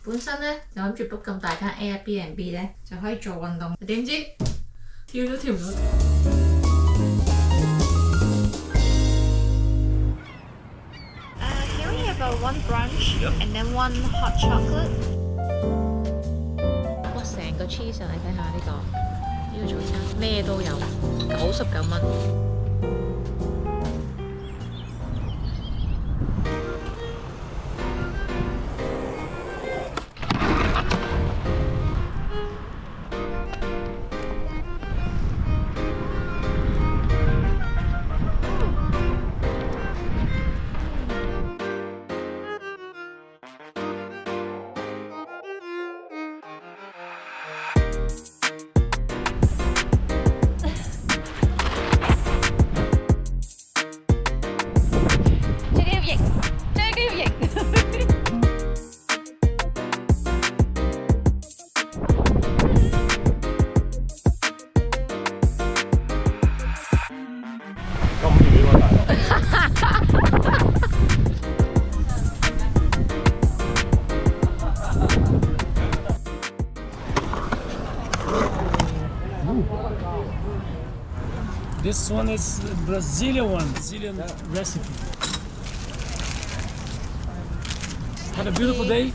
本身咧就諗住 book 咁大間 Airbnb 咧就可以做運動，點知跳都跳唔到。Can we have one brunch and then one hot chocolate? 哇！成個 cheese 你睇下呢個早餐咩都有，99蚊。This one is Brazilian recipe. Have a beautiful day.